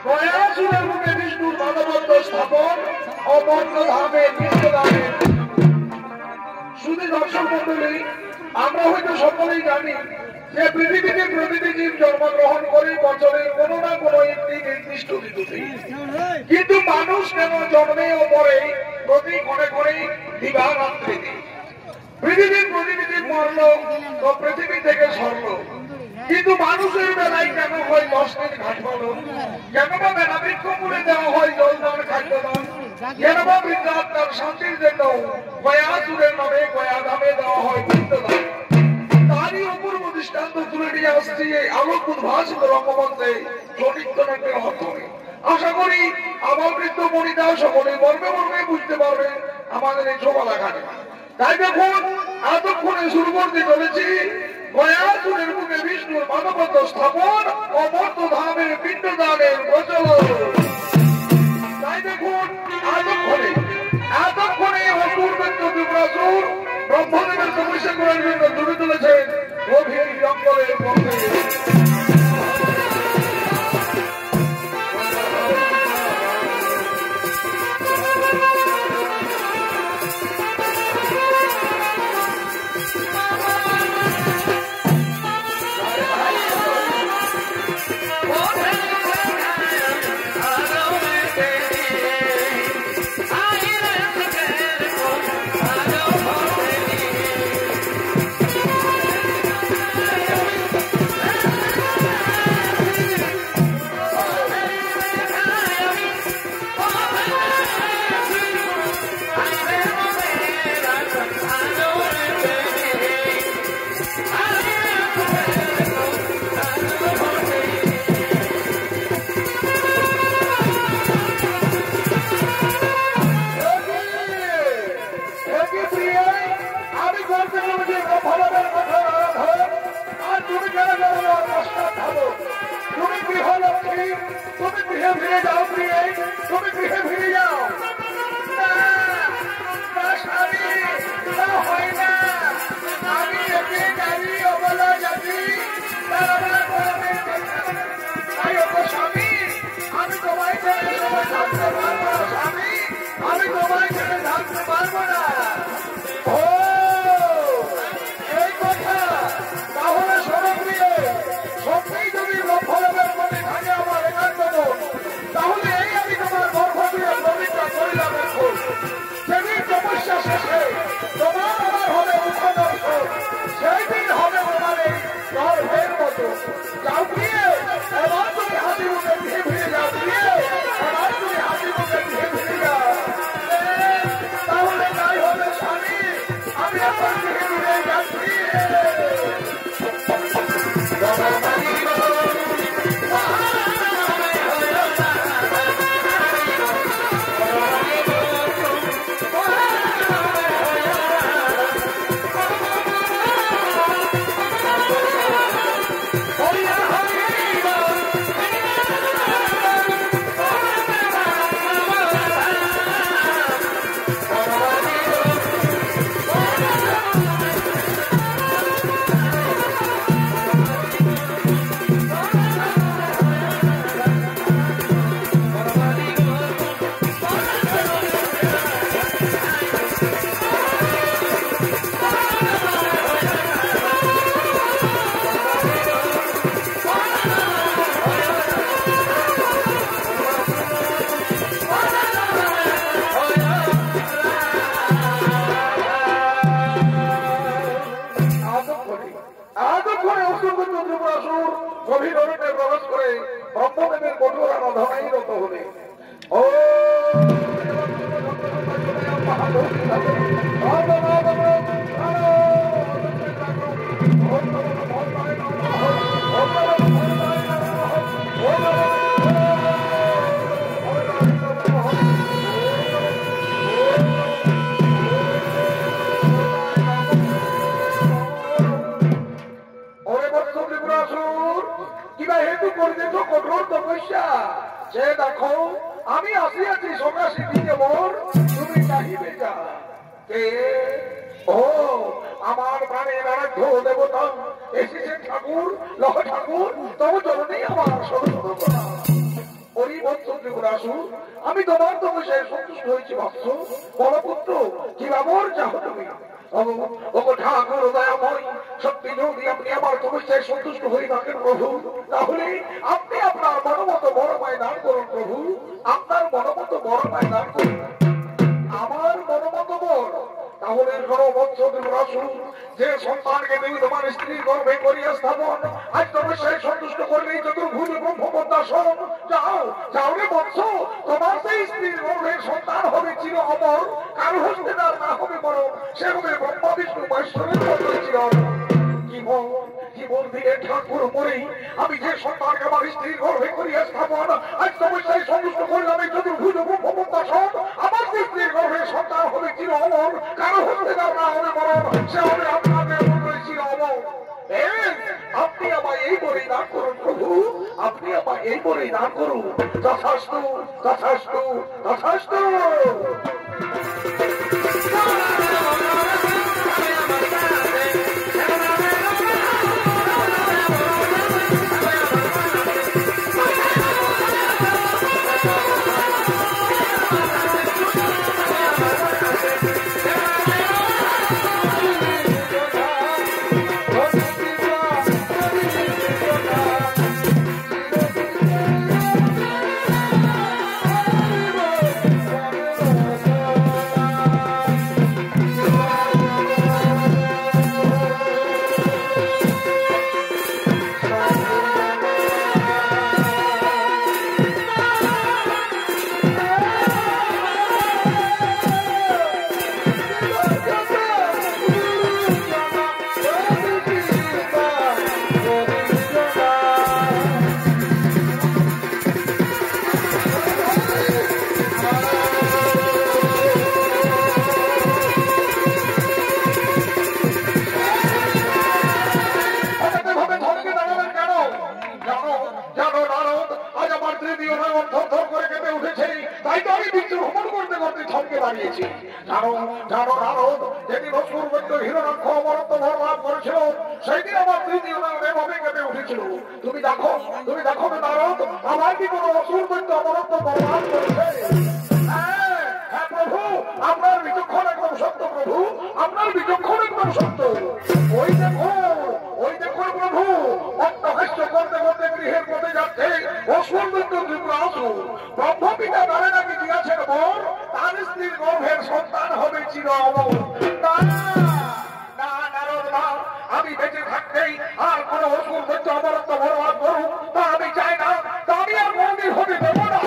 গয়াসুরের মুখে বিষ্ণুর মানবত্ব স্থাপন অমর্ত্য ধামে নিত্যধামে। শুধু দর্শক মন্ডলী, আমরা হয়তো সকলেই জানি যে পৃথিবীতে প্রতিটি জীব জন্মগ্রহণ করে বছরে কোনো না কোনো একটি নির্দিষ্ট ঋতুতে, কিন্তু মানুষ কেন জন্মে ও পরে প্রতি ক্ষণে ক্ষণে দিবারাত্রিতে? পৃথিবীর প্রতিনিধি মরল তো পৃথিবী থেকে সরল, কিন্তু মানুষের বেলায় কেন হয় 10 দিন ঘাট পালন? কেন বা বেলাবৃক্ষ মূলে দেওয়া হয় জলদান খাদ্যদান? কেন বা বৃদ্ধাত্মার শান্তির জন্য গয়াসুরের নামে গয়াধামে দেওয়া হয় পিণ্ডদান? তারই অপূর্ব দৃষ্টান্ত তুলে নিয়ে আসছি এই আলোক উদ্ভাসিত রঙ্গমঞ্চে চরিত্র নাট্যের মাধ্যমে। আশা করি আমার বৃদ্ধ মনিতা সকলে মর্মে মর্মে বুঝতে পারবেন আমাদের এই শোভালাখানে। তাই দেখুন, এতক্ষণে শুরু করতে চলেছি গয়াসুরের মুখে বিষ্ণুর মানবত্ব স্থাপন অমর্ত্য ধামের পিণ্ডদানের প্রচলন। তাই দেখুন, এতক্ষণে অপূর্বেত্য ত্রিপুরাসুর ব্রহ্মদেবের সমস্যা করার জন্য তুলে তুলেছেন গভীর জঙ্গলের মধ্যে। আমার প্রাণীর আরাধ্য দেবতা এসেছেন ঠাকুর, লহ ঠাকুর, তবে চরণেই আমার সর্বস্ব প্রণাম। ওই বৎস ত্রিপুরাসু, আমি তোমার তপস্যায় সন্তুষ্ট হয়েছি বৎস। বলপুত্র, কি ব্যবহার চাও তুমি? ওগো ঠাকুর দয়াময়, সত্যি যদি আপনি আমার তপস্যায় সন্তুষ্ট হয়ে থাকেন প্রভু, তাহলে আপনি আপনার মনোমত বড় পায় দান করুন প্রভু। আপনার মনোমত বড় পায় দান করুন। আমার মনোমত বড়, তাহলে সর্ববৎস ত্রিপুরাসু, যে সন্তানকে তুমি তোমার স্ত্রীর গর্ভে করিয়া স্থাপন আজ তপস্যায় সন্তুষ্ট করলেই চতুর্ভুজ ব্রহ্মপদ্মাসন, যাও যাও রে বৎস, তোমার সেই স্ত্রীর গর্ভের সন্তান হবে চির অমর, কারো হস্তে তার না হবে মরণ, সে হবে ব্রহ্মা বিষ্ণু মহেশ্বরের মতো চির অমর। জীবন দিয়ে ঠাকুর মরেই আমি যে সন্তানকে আমার স্ত্রীর গর্ভে করিয়া স্থাপন আজ তপস্যায় সন্তুষ্ট করলাম এই চতুর্ভুজ ব্রহ্মপদ্মাসন, আমার স্ত্রীর গর্ভে সন্তান হবে চির অমর, কারো হস্তে তার না হবে মরণ, সে হবে আপনাদের মতোই চির অমর। আপনি আমায় এই বলেই দান করুন প্রভু, আপনি আমায় এই বলেই দান করুন। তথাস্তু তথাস্তু তথাস্তু। তুমি দেখো নারদ, আমার কি কোনো অসুর দৈত্য অমরত্ব বরবাদ করেছে? হ্যাঁ প্রভু, আপনার বিচক্ষণ একদম সত্য প্রভু, আপনার বিচক্ষণ একদম সত্য। ওই দেখুন প্রভু, অট্টহাস্য করতে করতে গৃহের পথে যাচ্ছে অসুর দৈত্য ত্রিপুরাসুর। ব্রহ্ম পিতা নারে নাকি দিয়েছেন বর, তার স্ত্রীর গর্ভের সন্তান হবে চির অমর। আমি বেঁচে থাকতেই আর কোন অসুর দৈত্য অমরত্ব বরবাদ করুক তা আমি চাই না, তা আমি আর মন্দির হতে দেব না।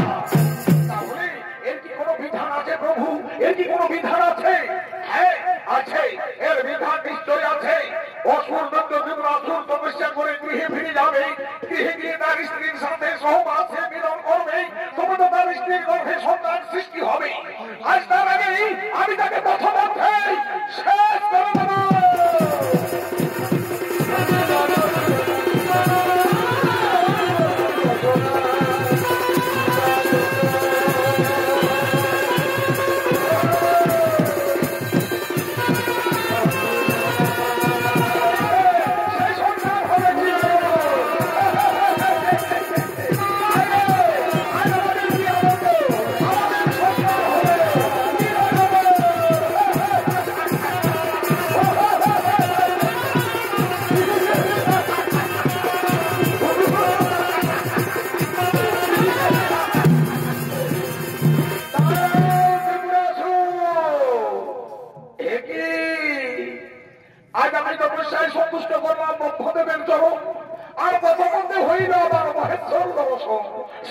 তাহলে এর কি কোনো বিধান আছে প্রভু? এর কি কোনো বিধান আছে? হ্যাঁ আছে, এর বিধান নিশ্চয় আছে। অসুর দৈত্য ত্রিপুরাসুর তপস্যা করে গৃহে ফিরে যাবে, গৃহে গিয়ে তার স্ত্রীর সাথে সহবাসে মিলন করবে, তবে তো তার স্ত্রীর গর্ভে সন্তান সৃষ্টি হবে। আজ তার আগেই আমি তাকে প্রথমে শেষ করে দেব।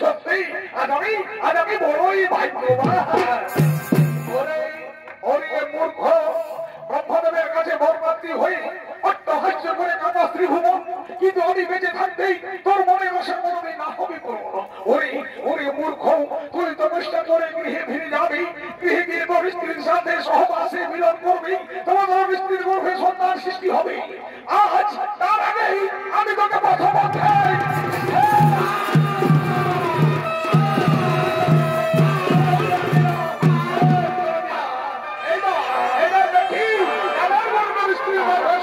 সত্যি আজ আমি বড়ই ভাগ্যবান। মূর্খ ব্রহ্মদেবের কাছে বরমাত্রী হয়ে অট্টহাস্য করে কাঁপা ত্রিভুবন, কিন্তু আমি বেঁচে থাকতেই তোর মনে বসে মনে না হবে পূর্ণ। ওরে মূর্খ, তুই তপস্যা করে গৃহে ফিরে যাবি, গৃহে গিয়ে তোর স্ত্রীর সাথে সহবাসে মিলন করবি, তোমার তোর স্ত্রীর গর্ভে সন্তান সৃষ্টি হবে। আজ তার আগেই আমি তোকে প্রথম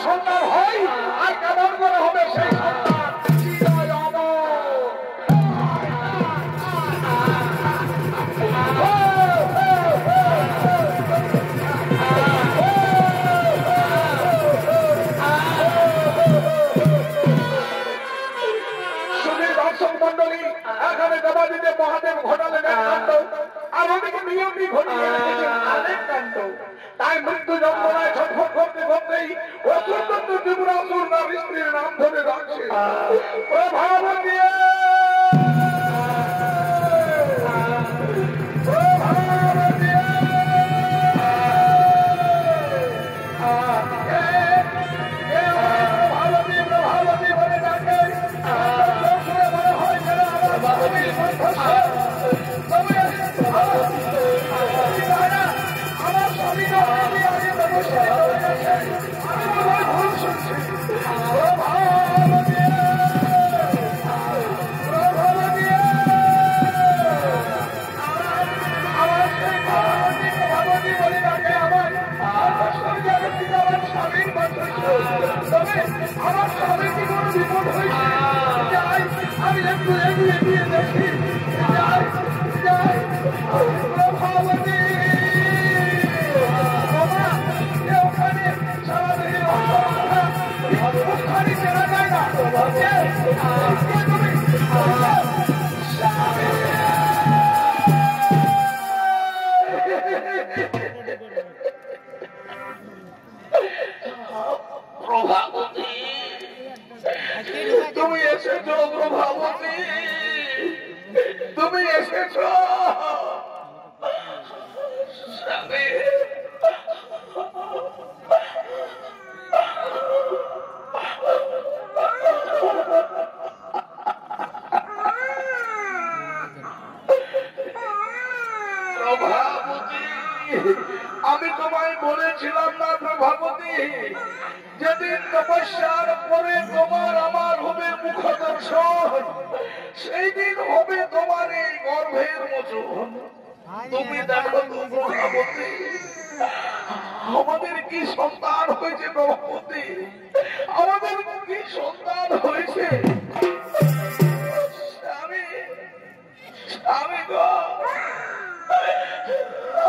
সন্তান হয় আর কেমন করে হবে সেই সন্তান চিরই অমর। দর্শক মন্ডলী এখানে দেবাদিতে মহাদেব ঘটালেন এক কাণ্ড, আর ওদিকে নিয়মটি ঘটিয়ে রেখেছেন আরেক কাণ্ড। তাই মৃত্যু যন্ত্রণায় ছটফট করতে করতেই অসুন্দর ত্রিপুরাসুর নাম স্ত্রীর নাম ধরে রাখছে প্রভাবতী। আমার স্বামী কি কোনো বিপদ হয়েছে? আমি একটু এগিয়ে গিয়ে দেখি। প্রভাবতী ওখানে সারাদিন ওখানে চেনা যায় না। প্রভাবতী তুমি এসেছ, প্রভাবতী তুমি এসেছ। আমি তোমায় বলেছিলাম না প্রভাবতী, যেদিন তপস্যার পরে তোমার আমার হবে মুখ দর্শন, সেই দিন হবে তোমার এই গর্ভের মোচন। তুমি দেখো তো প্রভাবতী, আমাদের কি সন্তান হয়েছে প্রভাবতী, আমাদের কি সন্তান হয়েছে। আমি গো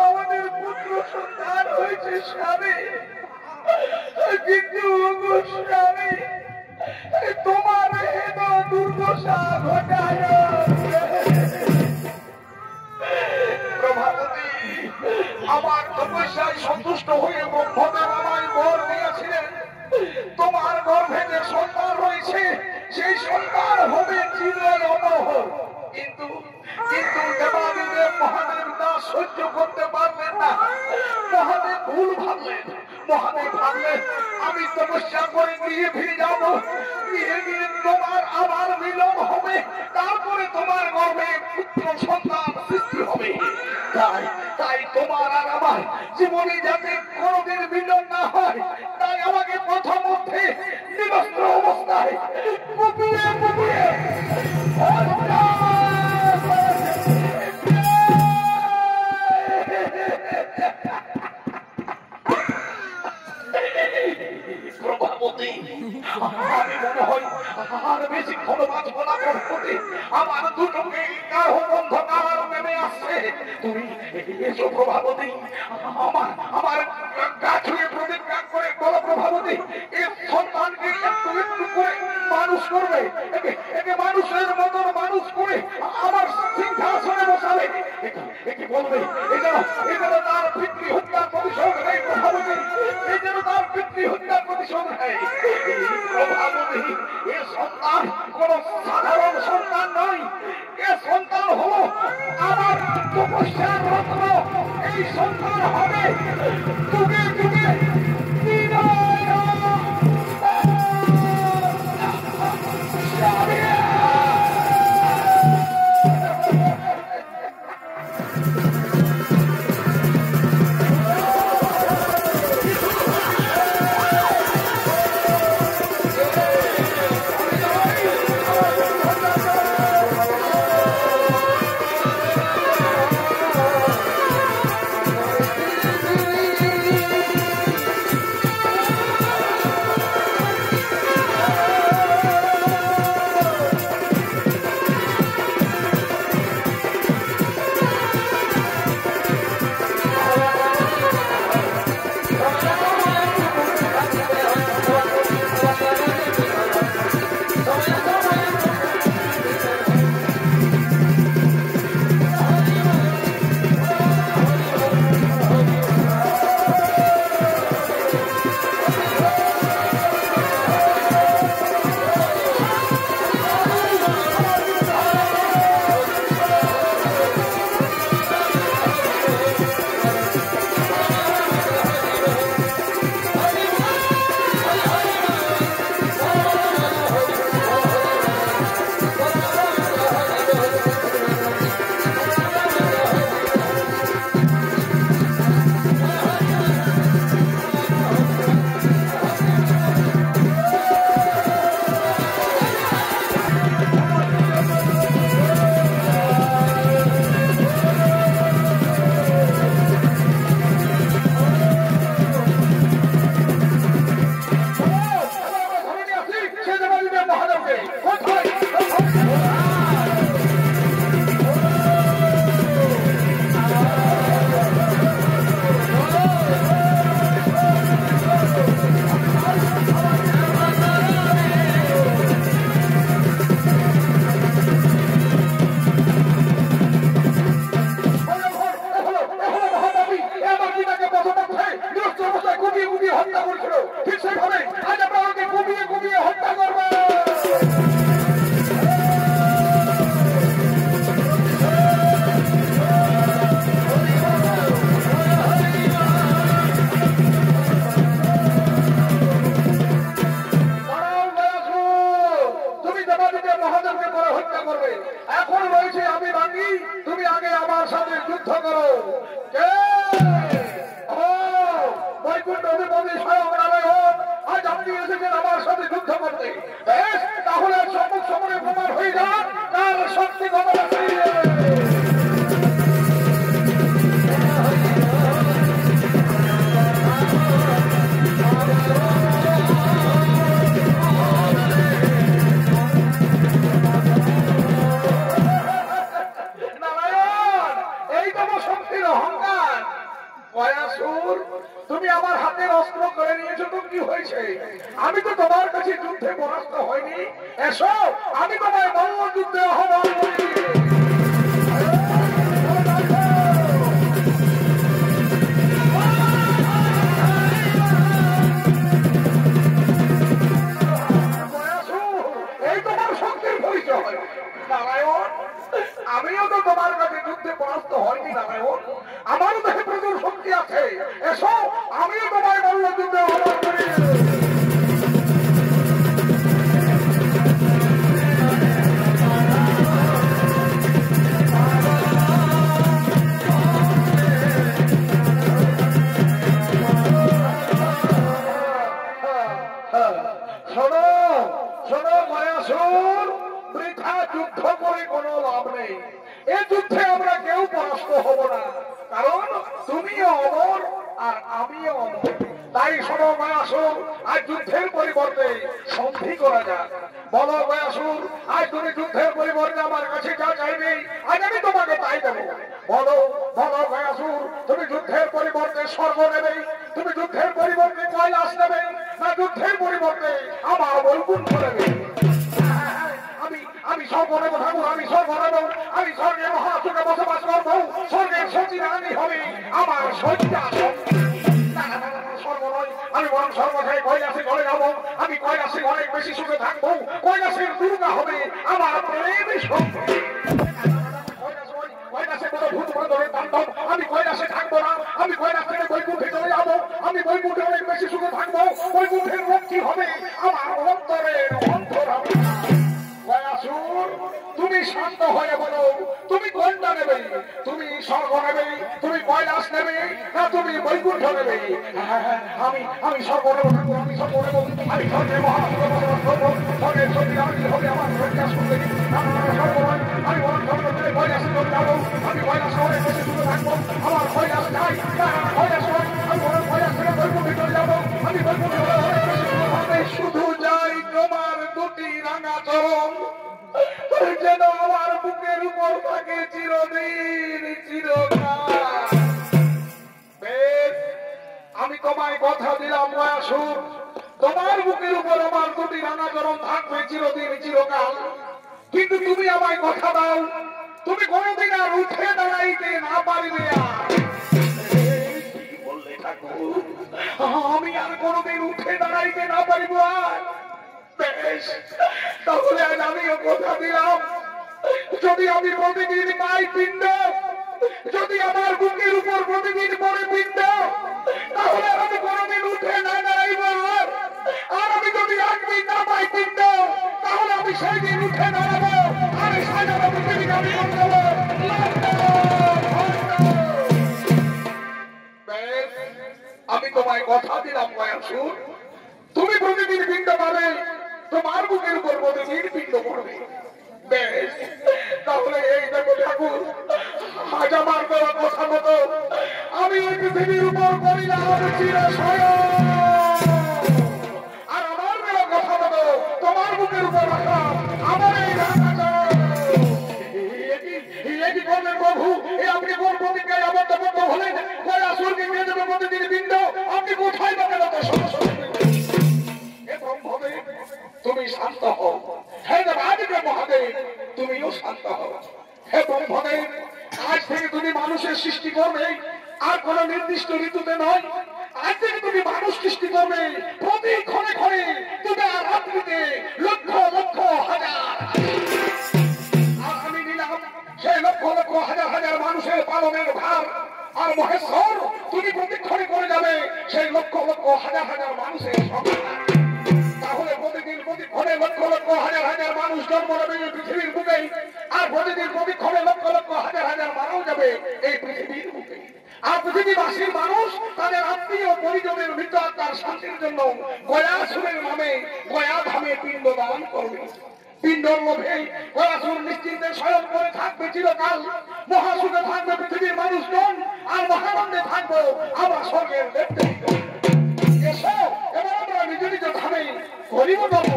আমাদের পুত্র সন্তান হয়েছে স্বামী, কিন্তু স্বামী তোমার হেন দুর্দশা ঘটায়। প্রভাবতী আমার তপস্যায় সন্তুষ্ট হয়ে ব্রহ্মদেব আমায় বর দিয়েছিলেন, তোমার গর্ভে যে সন্তান রয়েছে সেই সন্তান হবে চিরই অমর। কিন্তু দেবাদিদেব মহাদেব তা সহ্য করতে পারলেন না। মহাদেব ভুল ভাবলেন, মহাদেব ভাবলেন আমি তপস্যা করে গিয়ে ফিরে যাব, গিয়ে তোমার আবার মিলন হবে, তারপরে তোমার গর্ভে পুত্র সন্তান সৃষ্টি হবে। তাই তোমার আর আমার জীবনে যাতে কোনদিন মিলন না হয়, তাই আমাকে প্রথম মধ্যে নিরস্ত্র অবস্থায় কুপিয়ে কুপিয়ে প্রভাবতী আমি মনে হয় আর বেশিক্ষণ বাঁচব না প্রভাবতী, আমার দুটোকে অন্ধকার নেমে আসছে। তুমি এসো প্রভাবতী, আমার গা ছুঁয়ে প্রতিজ্ঞা করে বলো প্রভাবতী, এই সন্তানকে একটু একটু করে মানুষ করবে, একে মানুষের মতন মানুষ করে আমার সিংহাসনে বসাবে। একে বলবে এজন্য তার পিতৃ হত্যার প্রতিশোধ নেই প্রভাবতী, এজন্য তার পিতৃ হত্যার প্রতিশোধ নেই প্রভাবতী। এ সন্তান কোন সাধারণ সন্তান নয়, এ সন্তান হলো আমার তপস্যার রত্ন। এই সন্তান হবে যুগে যুগে আপনি এসেছেন আমার সাথে যুদ্ধ করতে, বেশ তাহলে সম্মুখ সমরে প্রমাণ হয়ে যান কার শক্তি কত বেশি। তুমি আমার হাতের অস্ত্র করে নিয়েছো তো কি হয়েছে? আমি তো তোমার কাছে যুদ্ধে পরাস্ত হয়নি। এসো আমি তোমায় মল্ল যুদ্ধে আহ্বান করি। এই তোমার শক্তির পরিচয় নারায়ণ। আমিও তো তোমার কাছে যুদ্ধে পরাস্ত হয়নি নারায়ণ, আমারও দেহে প্রচুর শক্তি আছে। এসো আমিও তোমায় মল্ল যুদ্ধে আহ্বান করি। শোনো শোনো মায়াসুর, বৃথা যুদ্ধ করে কোনো লাভ নেই। এ যুদ্ধে আমরা কেউ পরাস্ত হব না, কারণ তুমিও অমর আর আমিও অমর। তাই শোনো মায়াসুর, আজ যুদ্ধের পরিবর্তে সন্ধি করা যাক। বলো মায়াসুর, আজ তুমি যুদ্ধের পরিবর্তে আমার কাছে যা চাইবে আজ আমি তোমাকে তাই দেবো। বলো বলো মায়াসুর, তুমি যুদ্ধের পরিবর্তে স্বর্গ নেবে, তুমি যুদ্ধের পরিবর্তে কৈলাস নেবে, না যুদ্ধের পরিবর্তে আমার বৈকুণ্ঠ নেবে? আমি স্বর্গ নেব ঠাকুর, আমি স্বর্গ নেব। আমি স্বর্গে মহাসুখে বসবাস করবো, স্বর্গের সতী রানী হবে আমার শয্যা। স্বর্গ নয়, আমি বরং স্বর্গ থেকে কৈলাসে চলে যাবো। আমি কৈলাসে অনেক বেশি সুখে থাকবো, কৈলাসের দুর্গা হবে আমার প্রেমের সঙ্গে। কৈলাসে কোনো ভূত প্রেতের তাণ্ডব, আমি কৈলাসে থাকবো না। আমি কৈলাস থেকে বৈকুণ্ঠে চলে যাবো, আমি বৈকুণ্ঠে অনেক বেশি সুখে থাকবো। বৈকুণ্ঠের রক্ষী হবে আমার অন্তরের অন্তরা। তুমি শান্ত হয়ে বলো, তুমি কোনটা নেবে? তুমি স্বর্গ নেবে, তুমি কৈলাস নেবে, না তুমি বৈকুণ্ঠ নেবে? আমি স্বর্গ নেব ঠাকুর, আমি স্বর্গ নেব। আমি স্বর্গে মহাসুখে বসবাস করবো, স্বর্গের সতী রানী হবে আমার শয্যা সঙ্গে। স্বর্গ নয়, আমি বরং স্বর্গ থেকে কৈলাসে চলে যাবো। আমি কৈলাসে অনেক বেশি সুখে থাকবো, আমার কৈলাস চাই। কৈলাস নয়, আমি বরং কৈলাস থেকে বৈকুণ্ঠে চলে যাবো। আমি বৈকুণ্ঠে অনেক বেশি সুখে থাকবে। শুধু যাই তোমার দুটি রাঙা চরণ, যেন আমার বুকের উপর থাকে চিরদিন চিরকাল। বেশ, আমি তোমায় কথা দিলাম মায়াসুর, তোমার বুকের উপর আমার দুটি রাঙা চরণ থাকবে চিরদিন চিরকাল। কিন্তু তুমি আমায় কথা দাও, তুমি কোনোদিন আর উঠে দাঁড়াইতে না পারবে। বললে ঠাকুর, আমি আর কোনোদিন উঠে দাঁড়াইতে না পারিব। আর বেশ, তাহলে আজ আমিও কথা দিলাম, যদি আমি প্রতিদিন পাই পিণ্ড, যদি আমার বুকের উপর প্রতিদিন পড়ে পিণ্ড, তাহলে আমি কোনোদিন উঠে না দাঁড়াইব। আর আমি যদি একদিন না পাই পিণ্ড, তাহলে আমি সেই দিন উঠে দাঁড়াবো। আমি সাজানো পৃথিবী আমি দেবো। আমি তোমায় কথা দিলাম মায়াসুর, তুমি প্রতিদিন পিণ্ড পাবে, তোমার বুকের উপর প্রতিদিন পিণ্ড পড়বে। বেশ, তাহলে এই দেখো ঠাকুর, আজ আমার দেওয়া কথা মতো আমি এই পৃথিবীর উপর করিলাম চিরস্বয়ং। আর আমার দেওয়া কথা মতো তোমার বুকের উপর রাখলাম আমার এই কি করবেন প্রভু? এ আপনি কোন প্রতিজ্ঞায় আবদ্ধবদ্ধ হলেন? কৈলাসুরকে নিয়ে যাবে প্রতিদিন পিণ্ড, আপনি কোথায় পাবেন এত সমস্যা? তুমি শান্ত হও। হে দেবাদিদেব মহাদেব, তুমিও শান্ত হও। হে ব্রহ্মদেব, আজ থেকে তুমি মানুষের সৃষ্টি করবে, আর কোন নির্দিষ্ট ঋতুতে নয়। আজ থেকে তুমি মানুষ সৃষ্টি করবে প্রতি ক্ষণে ক্ষণে, তুমি আর রাত্রিতে লক্ষ লক্ষ হাজার। আর আমি নিলাম সেই লক্ষ লক্ষ হাজার হাজার মানুষের পালনের ভার। আর মহেশ্বর, তুমি প্রতিক্ষণে করে যাবে সেই লক্ষ লক্ষ হাজার হাজার মানুষের সংখ্যা। তাহলে প্রতিদিন প্রতিক্ষণে লক্ষ লক্ষ হাজার হাজার মানুষ জন্ম নেবে এই পৃথিবীর বুকে, আর প্রতিদিন প্রতিক্ষণে লক্ষ লক্ষ হাজার হাজার মারাও যাবে এই পৃথিবীর বুকে। আর পৃথিবীবাসীর মানুষ তাদের আত্মীয় পরিজনের মৃত আত্মার শান্তির জন্য গয়াসুরের নামে গয়া ধামে পিণ্ড দান করবে। পিণ্ডর লোভে গয়াসুর নিশ্চিন্তে শয়ন করে থাকবে চিরকাল। মহাসুখে থাকবে পৃথিবীর মানুষজন, আর মহানন্দে থাকবো আমরা স্বর্গের দেবদেবী। এসো এবার আমরা নিজ নিজ ধামে করিব বলব।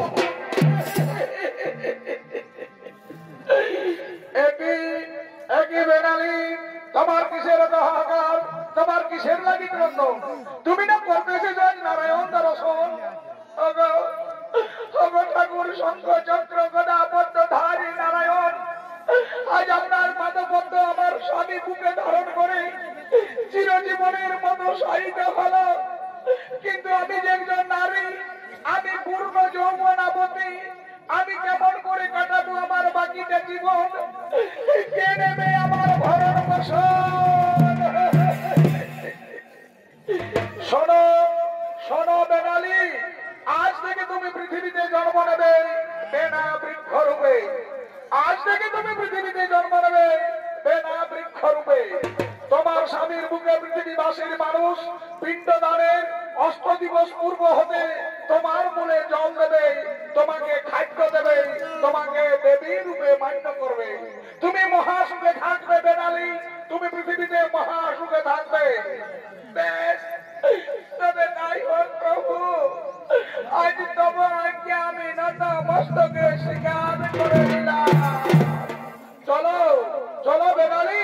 একই বেনালি, তোমার কিসের হাহাকার, তোমার কিসের লাগি দ্বন্দ্ব? তুমি না করতে এসেছ নারায়ণ দর্শন। ঠাকুর শঙ্খ চক্র গদা পদ্মধারী নারায়ণ, আজ আপনার পাদপদ্ম আমার স্বামী বুকে ধারণ করে চিরজীবনের মতো সাহিত্য হলো। কিন্তু আমি যে একজন নারী, আমি পূর্ণ যৌবনাবতী, আমি কেমন করে কাটাবো আমার বাকিটা জীবন? কে নেবে আমার ভরণ পোষণ? শোনো শোনো বেনালি, আজ থেকে তুমি পৃথিবীতে জন্ম নেবে বেনা বৃক্ষ রূপে। আজ থেকে তুমি পৃথিবীতে জন্ম নেবে বেনা বৃক্ষ রূপে। তোমার স্বামীর বুকে পৃথিবীবাসীর মানুষ পিণ্ডদানের 8 দিবস পূর্ব হতে তোমার মূলে জল দেবে, তোমাকে খাদ্য দেবে, তোমাকে দেবী রূপে মান্য করবে। তুমি মহাসুখে থাকবে বেনালি, তুমি পৃথিবীতে মহাসুখে থাকবে। বেশ, তবে তাই হোক প্রভু। আজ তবু আজ্ঞা আমি নত মস্তকে স্বীকার করে নিলাম। চলো চলো বেনালি,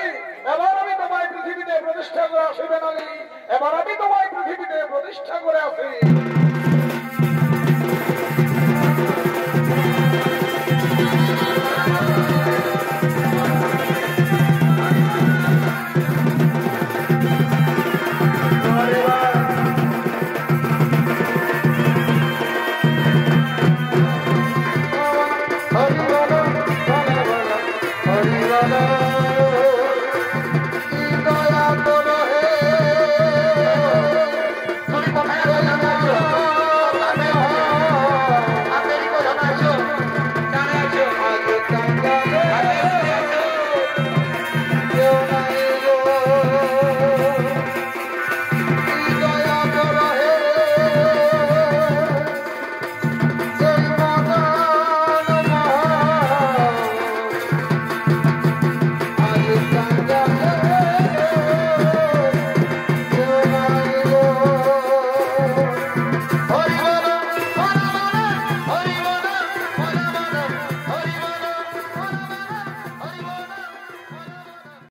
এবার আমি তোমায় পৃথিবীতে প্রতিষ্ঠা করে আসি। বেনালি, এবার আমি তোমায় পৃথিবীতে প্রতিষ্ঠা করে আসি।